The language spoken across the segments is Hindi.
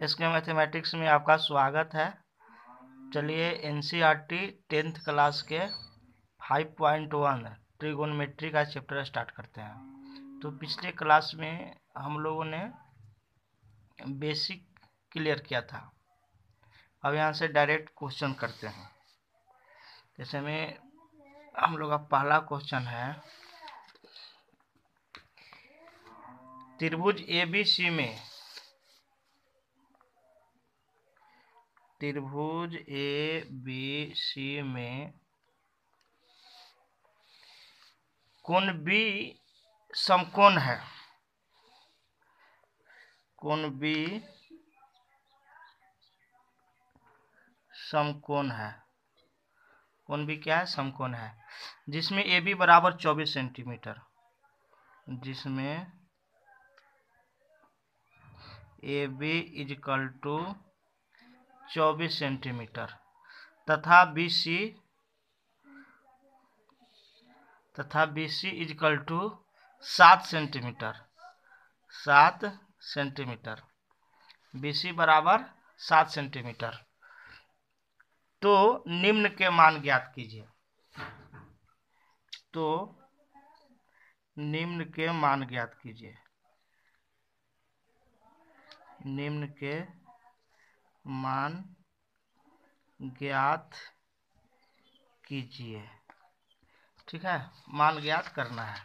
इसके मैथमेटिक्स में आपका स्वागत है। चलिए एनसीईआरटी 10th क्लास के 5.1 ट्रिगोनोमेट्री का चैप्टर स्टार्ट करते हैं। तो पिछले क्लास में हम लोगों ने बेसिक क्लियर किया था। अब यहाँ से डायरेक्ट क्वेश्चन करते हैं। जैसे में हम लोग का पहला क्वेश्चन है, त्रिभुज ABC में कोण B समकोण है। कोण B समकोण है। कोण B क्या है? समकोण है। जिसमें AB बराबर 24 सेंटीमीटर, जिसमें AB इजकल टू 24 सेंटीमीटर तथा BC equal to 7 centimetre. 7 centimetre, BC बराबर 7 सेंटीमीटर। तो निम्न के मान ज्ञात कीजिए। तो निम्न के मान ज्ञात कीजिए। निम्न के मान ज्ञात कीजिए। ठीक है, मान ज्ञात करना है।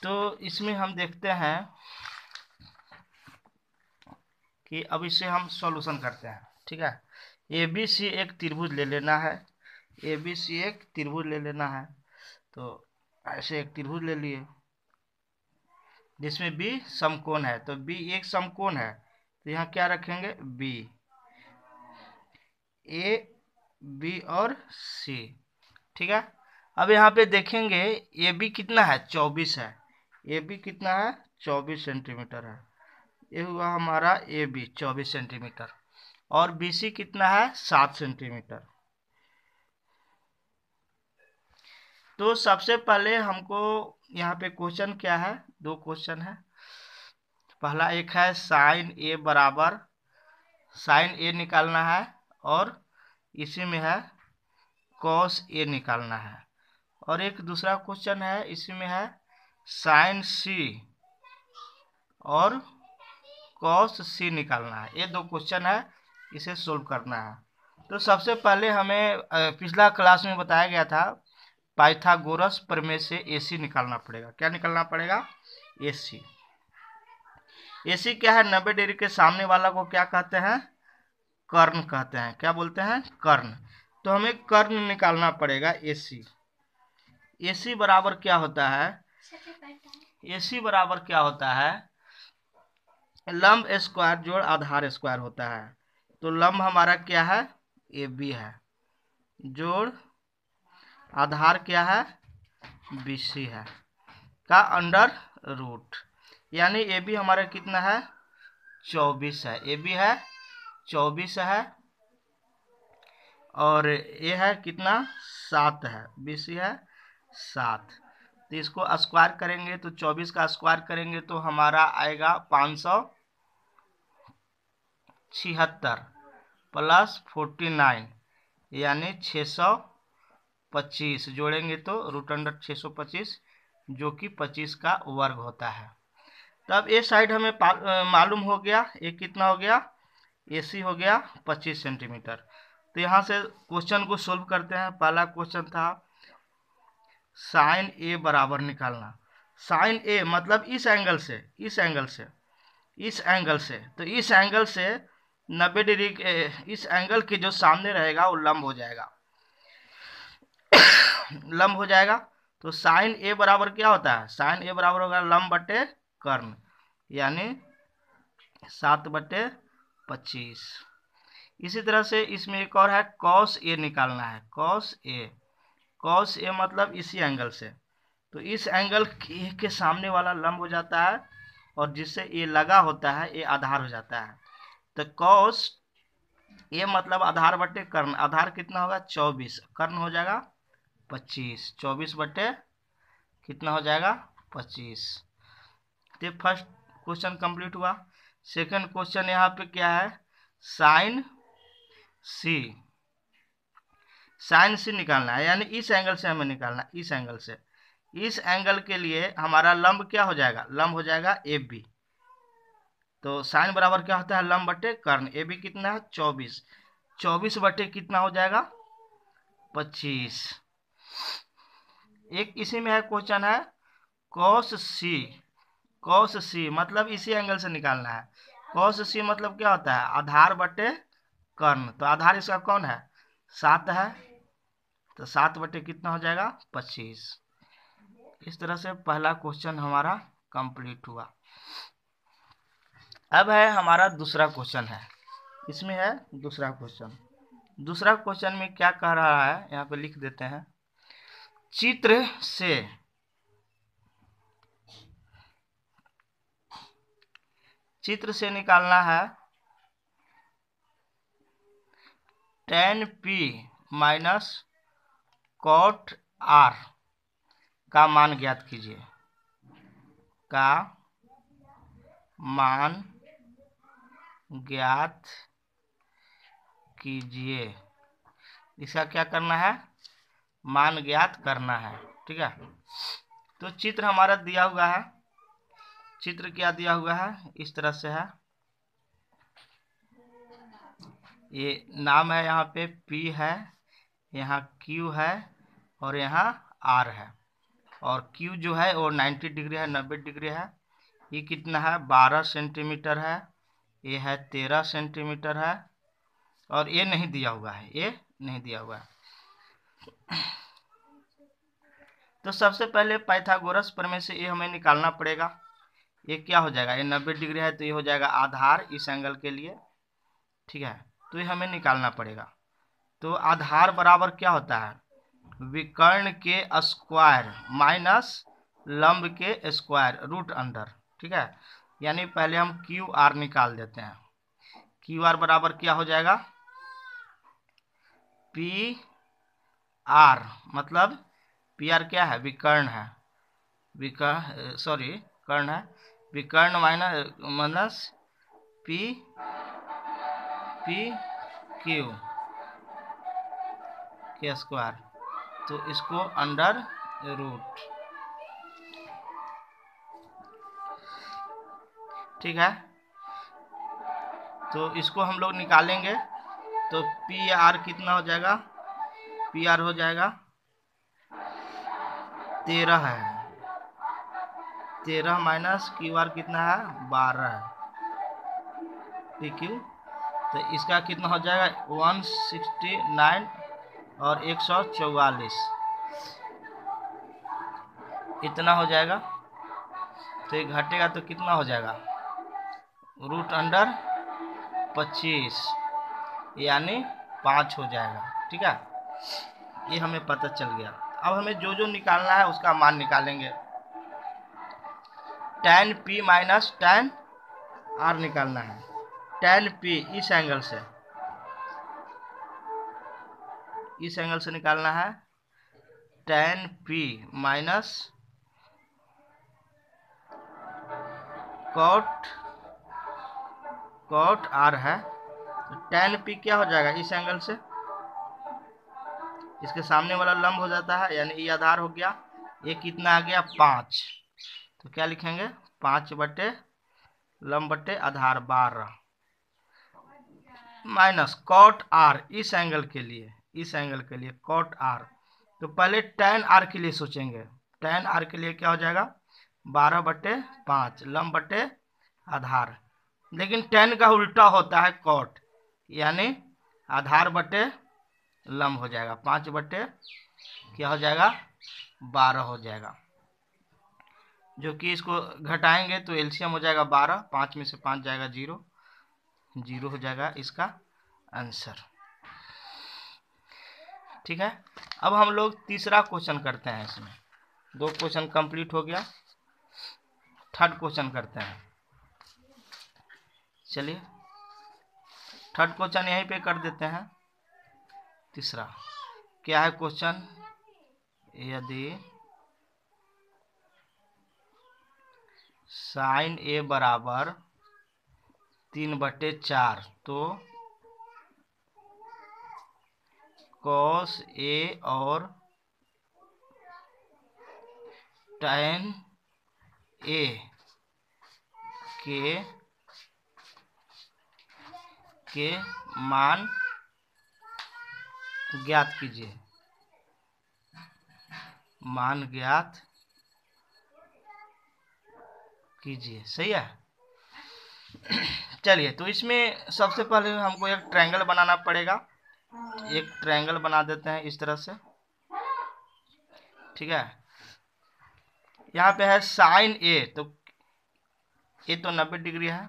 तो इसमें हम देखते हैं कि अब इसे हम सॉल्यूशन करते हैं। ठीक है, ABC एक त्रिभुज ले लेना है। ABC एक त्रिभुज ले लेना है। तो ऐसे एक त्रिभुज ले लिए जिसमें B समकोण है। तो B एक समकोण है, तो यहाँ क्या रखेंगे? B, A, B और C। ठीक है, अब यहाँ पे देखेंगे AB कितना है? 24 है। AB कितना है? 24 सेंटीमीटर है। ये हुआ हमारा AB 24 सेंटीमीटर। और BC कितना है? 7 सेंटीमीटर। तो सबसे पहले हमको यहाँ पे क्वेश्चन क्या है? दो क्वेश्चन है। पहला एक है साइन A बराबर, साइन A निकालना है, और इसी में है कॉस A निकालना है। और एक दूसरा क्वेश्चन है, इसी में है साइन C और कॉस C निकालना है। ये दो क्वेश्चन है, इसे सोल्व करना है। तो सबसे पहले हमें पिछला क्लास में बताया गया था पाइथागोरस प्रमेय से AC निकालना पड़ेगा। क्या निकालना पड़ेगा? AC। AC क्या है? 90 डिग्री के सामने वाला को क्या कहते हैं? कर्ण कहते हैं। क्या बोलते हैं? कर्ण। तो हमें कर्ण निकालना पड़ेगा AC। AC बराबर क्या होता है? AC बराबर क्या होता है? लंब स्क्वायर जोड़ आधार स्क्वायर होता है। तो लंब हमारा क्या है? AB है, जोड़ आधार क्या है? BC है, का अंडर रूट। यानी AB हमारा कितना है? 24 है। AB है 24 है, और ये है कितना? 7 है। BC है 7। तो इसको स्क्वायर करेंगे, तो 24 का स्क्वायर करेंगे तो हमारा आएगा 576 प्लस 49, यानी 625। जोड़ेंगे तो रूट अंडर 625, जो कि 25 का वर्ग होता है। तब ये साइड हमें मालूम हो गया। ये कितना हो गया? AC हो गया 25 सेंटीमीटर। तो यहाँ से क्वेश्चन को सोल्व करते हैं। पहला क्वेश्चन था साइन A बराबर निकालना। साइन A मतलब इस एंगल से, इस एंगल से, इस एंगल से। तो इस एंगल से 90 डिग्री, इस एंगल के जो सामने रहेगा वो लंब हो जाएगा। लंब हो जाएगा। तो साइन A बराबर क्या होता है? साइन A बराबर होगा लंब बटे कर्ण, यानी 7/25। इसी तरह से इसमें एक और है कॉस A निकालना है। कॉस A, कॉस A मतलब इसी एंगल से। तो इस एंगल के सामने वाला लंब हो जाता है, और जिससे ये लगा होता है ये आधार हो जाता है। तो कॉस A मतलब आधार बटे कर्ण। आधार कितना होगा? 24। कर्ण हो जाएगा 25। 24 बटे कितना हो जाएगा? 25। तो फर्स्ट क्वेश्चन कंप्लीट हुआ। सेकंड क्वेश्चन यहाँ पे क्या है, साइन सी। साइन सी निकालना है, यानी इस एंगल से हमें निकालना है, इस एंगल से। इस एंगल के लिए हमारा लंब क्या हो जाएगा, लंब हो जाएगा ए बी। तो साइन बराबर क्या होता है, लंब बटे कर्ण। ए बी कितना है, 24। 24 बटे कितना हो जाएगा, 25। एक इसी में है क्वेश्चन है कॉस सी। कॉस सी मतलब इसी एंगल से निकालना है। कॉस सी मतलब क्या होता है, आधार बटे कर्ण। तो आधार इसका कौन है, 7 है। तो 7 बटे कितना हो जाएगा, 25। इस तरह से पहला क्वेश्चन हमारा कंप्लीट हुआ। अब है हमारा दूसरा क्वेश्चन है, इसमें है दूसरा क्वेश्चन। दूसरा क्वेश्चन में क्या कह रहा है, यहाँ पे लिख देते हैं। चित्र से निकालना है tan P minus cot R का मान ज्ञात कीजिए, का मान ज्ञात कीजिए। इसका क्या करना है, मान ज्ञात करना है। ठीक है, तो चित्र हमारा दिया हुआ है। चित्र क्या दिया हुआ है, इस तरह से है। ये नाम है, यहाँ पे P है, यहाँ Q है और यहाँ R है। और Q जो है वो 90 डिग्री है, 90 डिग्री है। ये कितना है, 12 सेंटीमीटर है। ये है 13 सेंटीमीटर है। और ये नहीं दिया हुआ है, ये नहीं दिया हुआ है। तो सबसे पहले पाइथागोरस प्रमेय से ये हमें निकालना पड़ेगा। ये क्या हो जाएगा, ये 90 डिग्री है तो ये हो जाएगा आधार इस एंगल के लिए। ठीक है, तो ये हमें निकालना पड़ेगा। तो आधार बराबर क्या होता है, विकर्ण के स्क्वायर माइनस लंब के स्क्वायर रूट अंडर। ठीक है, यानी पहले हम क्यू आर निकाल देते हैं। क्यू आर बराबर क्या हो जाएगा, पी आर, मतलब पी आर क्या है, विकर्ण है। कर्ण है। विकर्ण माइनस पी क्यू के स्क्वायर, तो इसको अंडर रूट। ठीक है, तो इसको हम लोग निकालेंगे। तो पी आर कितना हो जाएगा, पी आर हो जाएगा 13 है। 13 माइनस क्यू आर कितना है, 12 है। पी क्यू, तो इसका कितना हो जाएगा, 169 और 144 इतना हो जाएगा। तो ये घटेगा तो कितना हो जाएगा, रूट अंडर 25 यानी 5 हो जाएगा। ठीक है, ये हमें पता चल गया। अब हमें जो जो निकालना है उसका मान निकालेंगे। tan P minus tan R निकालना है। tan P इस एंगल से निकालना है। tan P minus cot R है। तो tan P क्या हो जाएगा, इस एंगल से इसके सामने वाला लंब हो जाता है, यानी ये आधार हो गया। ये कितना आ गया, 5। तो क्या लिखेंगे, 5 बटे लंब बटे आधार 12 माइनस कॉट आर इस एंगल के लिए कॉट आर। तो पहले tan आर के लिए सोचेंगे। tan आर के लिए क्या हो जाएगा, 12 बटे 5 लंब बटे आधार। लेकिन tan का उल्टा होता है कॉट, यानी आधार बटे लंब हो जाएगा। 5 बटे क्या हो जाएगा, 12 हो जाएगा। जो कि इसको घटाएंगे तो एलसीएम हो जाएगा 12। 5 में से 5 जाएगा 0, 0 हो जाएगा इसका आंसर। ठीक है, अब हम लोग तीसरा क्वेश्चन करते हैं। इसमें 2 क्वेश्चन कंप्लीट हो गया। थर्ड क्वेश्चन करते हैं। चलिए थर्ड क्वेश्चन यहीं पे कर देते हैं। तीसरा क्या है क्वेश्चन, यदि साइन ए बराबर 3/4, तो cos A और tan A के मान ज्ञात कीजिए। मान ज्ञात कीजिए, सही है। चलिए, तो इसमें सबसे पहले हमको एक ट्रायंगल बनाना पड़ेगा। एक ट्रायंगल बना देते हैं इस तरह से, ठीक है। यहाँ पे है साइन ए, तो ए तो 90 डिग्री है,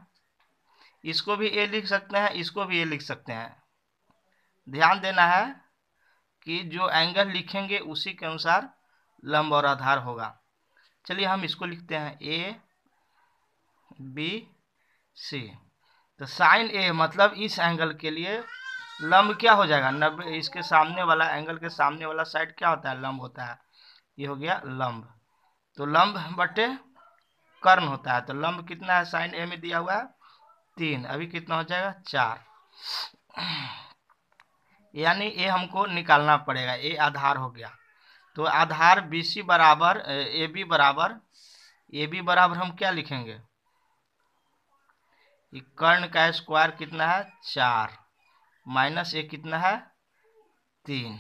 इसको भी ए लिख सकते हैं, इसको भी ए लिख सकते हैं। ध्यान देना है कि जो एंगल लिखेंगे उसी के अनुसार लंब और आधार होगा। चलिए हम इसको लिखते हैं ए बी सी। तो साइन ए मतलब इस एंगल के लिए लंब क्या हो जाएगा, 90। इसके सामने वाला एंगल के सामने वाला साइड क्या होता है, लंब होता है। ये हो गया लंब। तो लंब बटे कर्ण होता है। तो लंब कितना है, साइन ए में दिया हुआ है 3, अभी कितना हो जाएगा 4, यानी ए हमको निकालना पड़ेगा। ए आधार हो गया। तो आधार BC बराबर AB बराबर हम क्या लिखेंगे, कर्ण का स्क्वायर कितना है 4 माइनस ए कितना है 3,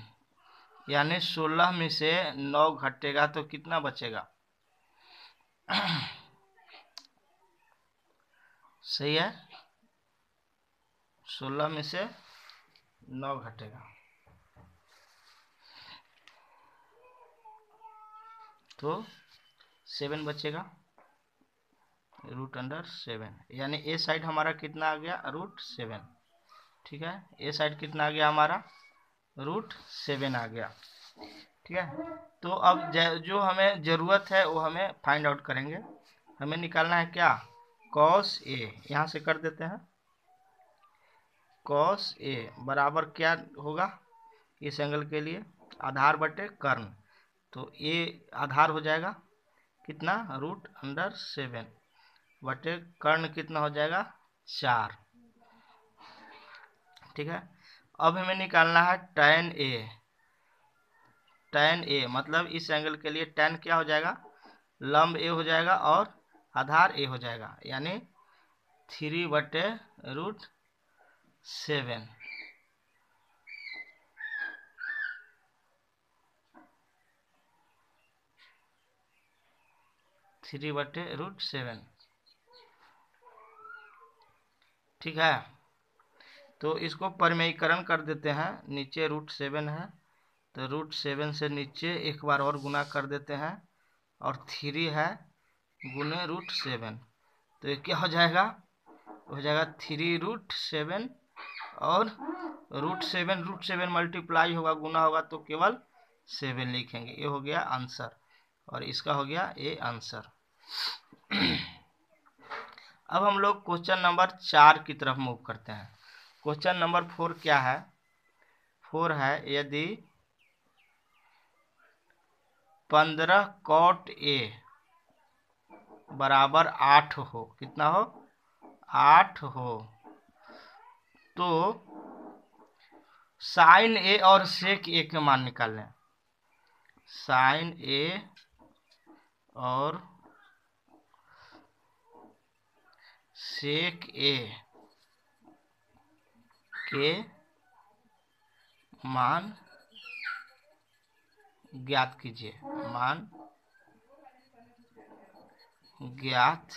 यानी 16 में से 9 घटेगा तो कितना बचेगा, सही है, 16 में से 9 घटेगा तो 7 बचेगा, √7, यानी ए साइड हमारा कितना आ गया, √7, ठीक है। ए साइड कितना आ गया हमारा, √7 आ गया, ठीक है। तो अब जो हमें ज़रूरत है वो हमें फाइंड आउट करेंगे। हमें निकालना है क्या, cos A, यहाँ से कर देते हैं। cos A बराबर क्या होगा इस एंगल के लिए, आधार बटे कर्ण। तो A आधार हो जाएगा कितना, √7 बटे कर्ण कितना हो जाएगा 4, ठीक है। अब हमें निकालना है tan A। tan A मतलब इस एंगल के लिए tan क्या हो जाएगा, लंब A हो जाएगा और आधार A हो जाएगा, यानी 3/√7, 3/√7, ठीक है। तो इसको परिमेयीकरण कर देते हैं, नीचे √7 है तो √7 से नीचे एक बार और गुना कर देते हैं, और 3 है गुने √7, तो ये क्या हो जाएगा, हो जाएगा 3√7, और √7 मल्टीप्लाई होगा, गुना होगा तो केवल 7 लिखेंगे। ये हो गया आंसर, और इसका हो गया ये आंसर। अब हम लोग क्वेश्चन नंबर 4 की तरफ मूव करते हैं। क्वेश्चन नंबर 4 क्या है, 4 है यदि 15 cot A बराबर 8 हो, कितना हो 8 हो, तो साइन A और सेक A के मान निकाल लें। साइन A और सेक A के मान ज्ञात कीजिए। मान ज्ञात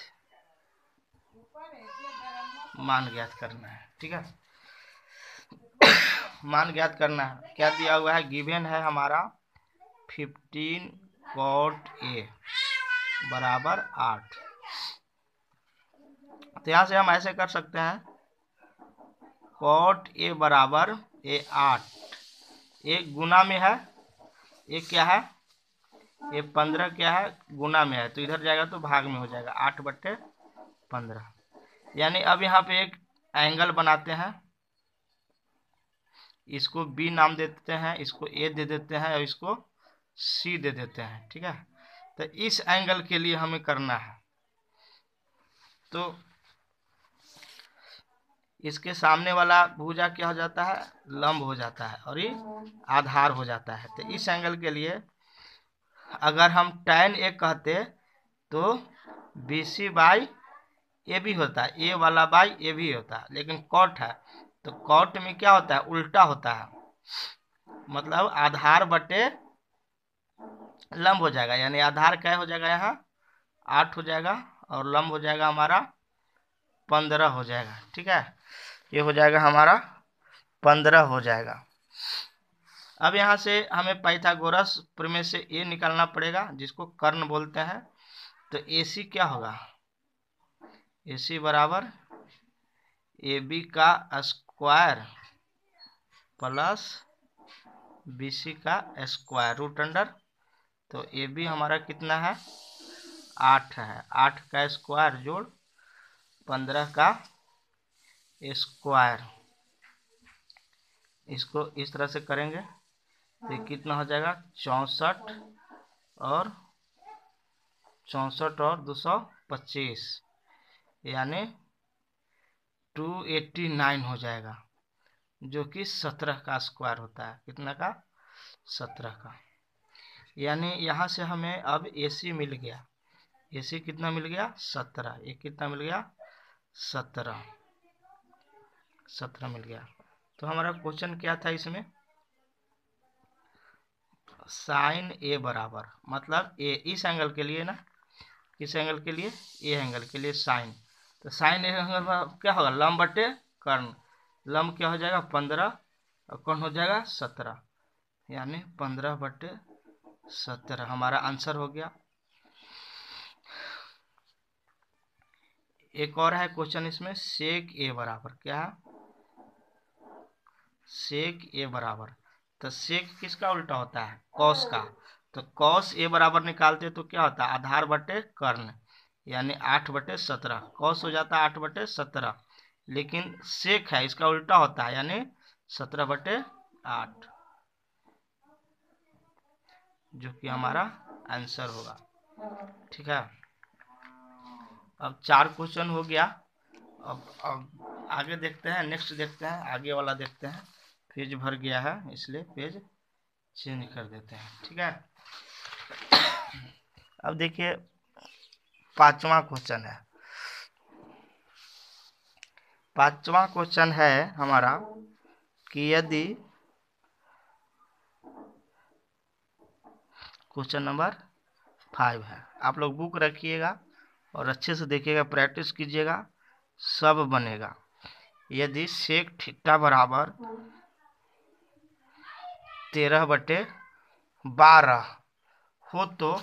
करना है, ठीक है। मान ज्ञात करना है, क्या दिया हुआ है, गिवन है हमारा 15 cot A बराबर 8। तो यहाँ से हम ऐसे कर सकते हैं, cot A बराबर ये 8, एक गुना में है, एक क्या है, ये 15 क्या है गुना में है, तो इधर जाएगा तो भाग में हो जाएगा 8/15, यानी अब यहाँ पे एक एंगल बनाते हैं, इसको B नाम दे देते हैं, इसको A दे देते हैं और इसको C दे देते हैं, ठीक है। तो इस एंगल के लिए हमें करना है, तो इसके सामने वाला भुजा क्या हो जाता है, लंब हो जाता है और ये आधार हो जाता है। तो इस एंगल के लिए अगर हम tan A कहते तो BC बाई ए भी होता है, ए वाला बाई ए भी होता है, लेकिन कॉट है तो कॉट में क्या होता है, उल्टा होता है, मतलब आधार बटे लंब हो जाएगा, यानी आधार क्या हो जाएगा, यहाँ 8 हो जाएगा और लंब हो जाएगा हमारा 15 हो जाएगा। ठीक है, ये हो जाएगा हमारा 15 हो जाएगा। अब यहाँ से हमें पाइथागोरस प्रमेय से ए निकालना पड़ेगा, जिसको कर्ण बोलते हैं। तो AC क्या होगा, AC बराबर AB का स्क्वायर प्लस BC का स्क्वायर रूट अंडर। तो AB हमारा कितना है, 8 है, 8 का स्क्वायर जोड़ 15 का स्क्वायर, इसको इस तरह से करेंगे तो कितना हो जाएगा, 64 और 225, यानी 289 हो जाएगा, जो कि 17 का स्क्वायर होता है। कितना का, 17 का। यानी यहाँ से हमें अब AC मिल गया, AC कितना मिल गया, 17। ये कितना मिल गया, 17 मिल गया। तो हमारा क्वेश्चन क्या था इसमें, साइन A बराबर, मतलब ए इस एंगल के लिए ना, किस एंगल के लिए, ए एंगल के लिए साइन। तो साइन ए एंगल क्या होगा, लंब बटे कर्ण, लंब क्या हो जाएगा 15 और कर्ण हो जाएगा 17, यानी 15/17 हमारा आंसर हो गया। एक और है क्वेश्चन इसमें, सेक A बराबर क्या है, सेक A बराबर, तो सेक किसका उल्टा होता है, कॉस का। तो कॉस A बराबर निकालते तो क्या होता है, आधार बटे कर्ण, यानी 8/17, कॉस हो जाता है 8/17, लेकिन सेक है इसका उल्टा होता है, यानी 17/8, जो कि हमारा आंसर होगा। ठीक है, अब 4 क्वेश्चन हो गया। अब आगे देखते हैं, नेक्स्ट देखते हैं, आगे वाला देखते हैं। पेज भर गया है इसलिए पेज चेंज कर देते हैं। ठीक है, अब देखिए 5वां क्वेश्चन है। 5वां क्वेश्चन है हमारा कि यदि, क्वेश्चन नंबर 5 है, आप लोग बुक रखिएगा और अच्छे से देखिएगा, प्रैक्टिस कीजिएगा, सब बनेगा। यदि सेक थीटा बराबर 13/12 हो तो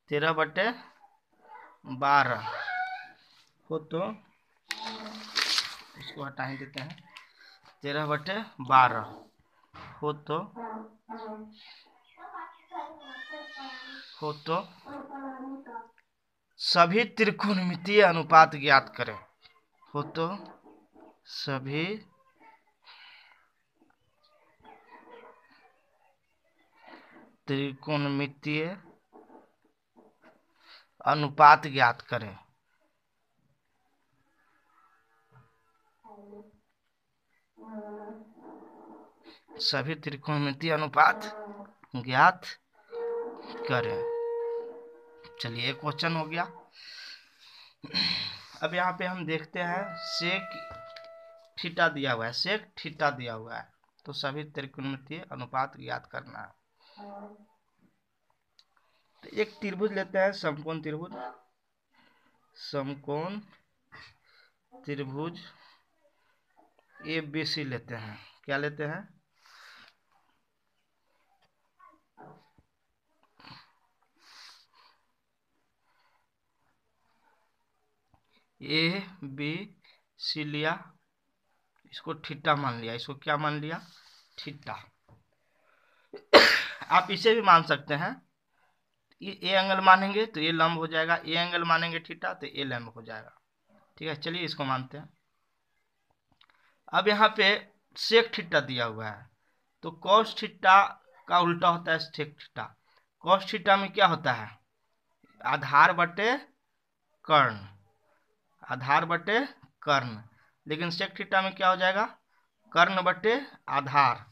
13/12 हो तो, इसको हटा ही देते हैं, 13/12 हो तो सभी त्रिकोणमितीय अनुपात ज्ञात करें। हो तो सभी त्रिकोणमितीय अनुपात ज्ञात करें। सभी त्रिकोणमितीय अनुपात ज्ञात करें। चलिए एक क्वेश्चन हो गया। अब यहाँ पे हम देखते हैं, सेक थीटा दिया हुआ है, सेक थीटा दिया हुआ है, तो सभी त्रिकोणमितीय अनुपात ज्ञात करना है। तो एक त्रिभुज लेते हैं, समकोण त्रिभुज, समकोण त्रिभुज ABC लेते हैं। क्या लेते हैं, ABC लिया, इसको थीटा मान लिया, इसको क्या मान लिया, थीटा। आप इसे भी मान सकते हैं, ये ए एंगल मानेंगे तो ये लंब हो जाएगा, ए एंगल मानेंगे थीटा तो ए लंब हो जाएगा। ठीक है, चलिए इसको मानते हैं। अब यहाँ पे सेक थीटा दिया हुआ है, तो कॉस थीटा का उल्टा होता है सेक थीटा। कॉस थीटा में क्या होता है, आधार बटे कर्ण, आधार बटे कर्ण, लेकिन सेक थीटा में क्या हो जाएगा, कर्ण बटे आधार,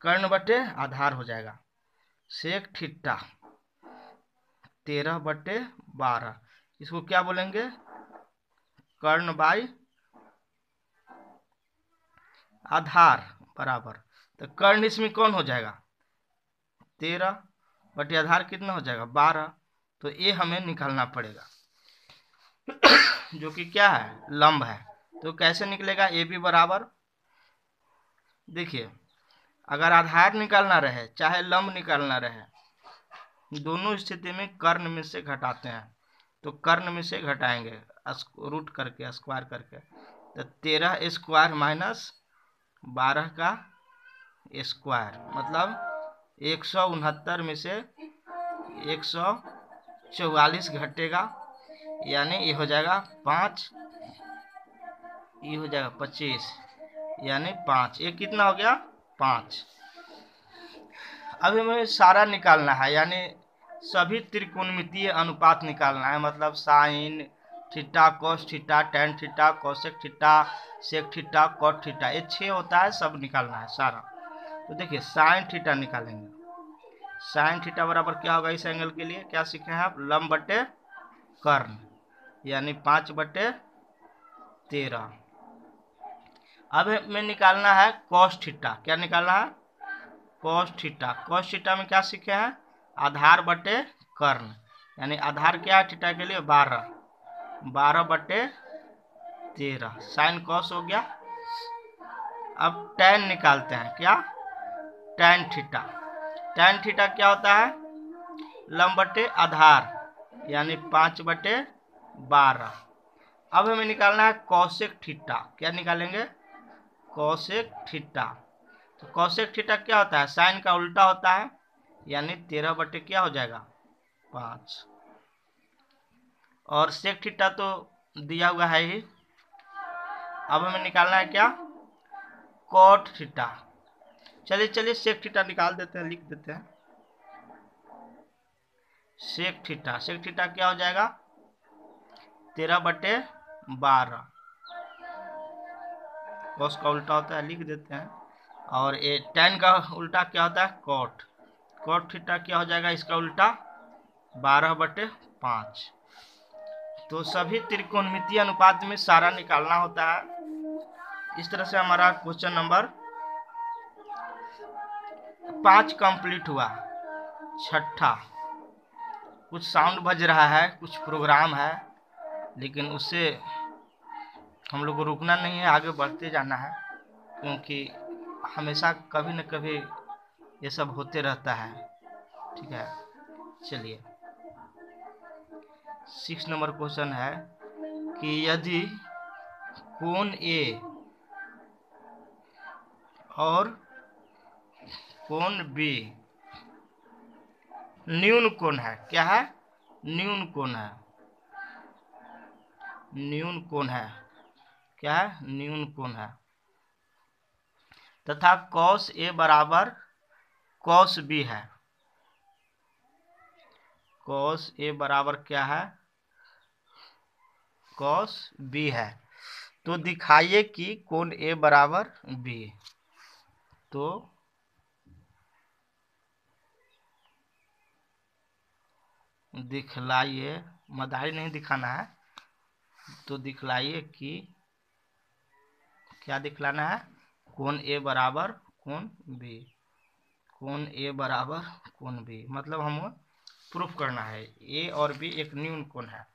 कर्ण बटे आधार हो जाएगा। सेक थीटा 13/12, इसको क्या बोलेंगे, कर्ण बाई आधार बराबर, तो कर्ण इसमें कौन हो जाएगा, 13 बटे आधार कितना हो जाएगा 12, तो ये हमें निकालना पड़ेगा जो कि क्या है, लंब है। तो कैसे निकलेगा, ए बी बराबर, देखिए अगर आधार निकालना रहे चाहे लंब निकालना रहे, दोनों स्थिति में कर्ण में से घटाते हैं, तो कर्ण में से घटाएंगे रूट करके, स्क्वायर करके, तो 13 स्क्वायर माइनस 12 का स्क्वायर, मतलब 169 में से 144 घटेगा, यानी ये हो जाएगा 5, ये हो जाएगा 25, यानी 5, ये कितना हो गया 5। अब हमें सारा निकालना है, यानी सभी त्रिकोणमितीय अनुपात निकालना है, मतलब sine theta, cos theta, tan theta, cosec theta, sec theta, cot theta, ये 6 होता है, सब निकालना है सारा। तो देखिए साइन थीटा निकालेंगे, साइन थीटा बराबर क्या होगा, इस एंगल के लिए क्या सीखे हैं आप, लंब बटे कर्ण, यानी 5/13। अब हमें निकालना है कॉस थीटा, क्या निकालना है, कॉस थीटा। कॉस थीटा में क्या सीखे हैं, आधार बटे कर्ण, यानी आधार क्या है थीटा के लिए 12, 12/13, साइन कॉस हो गया। अब tan निकालते हैं, क्या, tan थीटा, tan थीटा क्या होता है, लंब बटे आधार, यानी 5/12। अब हमें निकालना है कॉसेक थीटा, क्या निकालेंगे, कॉसेक थीटा। तो कॉसेक थीटा क्या होता है, साइन का उल्टा होता है, यानी 13 बटे क्या हो जाएगा 5, और सेक थीटा तो दिया हुआ है ही। अब हमें निकालना है क्या, कॉट थीटा। चलिए सेक थीटा निकाल देते हैं, लिख देते हैं सेक थीटा। सेक थीटा क्या हो जाएगा 13/12, कॉस का उल्टा होता है, लिख देते हैं, और ये tan का उल्टा क्या होता है कॉट, कॉट थीटा क्या हो जाएगा इसका उल्टा 12/5। तो सभी त्रिकोणमितीय अनुपात में सारा निकालना होता है। इस तरह से हमारा क्वेश्चन नंबर 5 कंप्लीट हुआ। छठा, कुछ साउंड बज रहा है, कुछ प्रोग्राम है, लेकिन उससे हम लोग को रुकना नहीं है, आगे बढ़ते जाना है, क्योंकि हमेशा कभी न कभी ये सब होते रहता है। ठीक है, चलिए 6 नंबर क्वेश्चन है कि यदि कोण ए और कोण बी न्यून कोण है, क्या है, न्यून कोण है, न्यून कोण है, क्या है, न्यून कोण है, तथा कॉस ए बराबर कॉस बी है, कॉस ए बराबर क्या है, कॉस बी है, तो दिखाइए कि कोण ए बराबर बी। तो दिखलाइए, मदारी नहीं दिखाना है, तो दिखलाइए कि क्या दिखलाना है, कोण ए बराबर कोण बी, कोण ए बराबर कोण बी, मतलब हमें प्रूफ करना है ए और बी एक न्यून कोण है।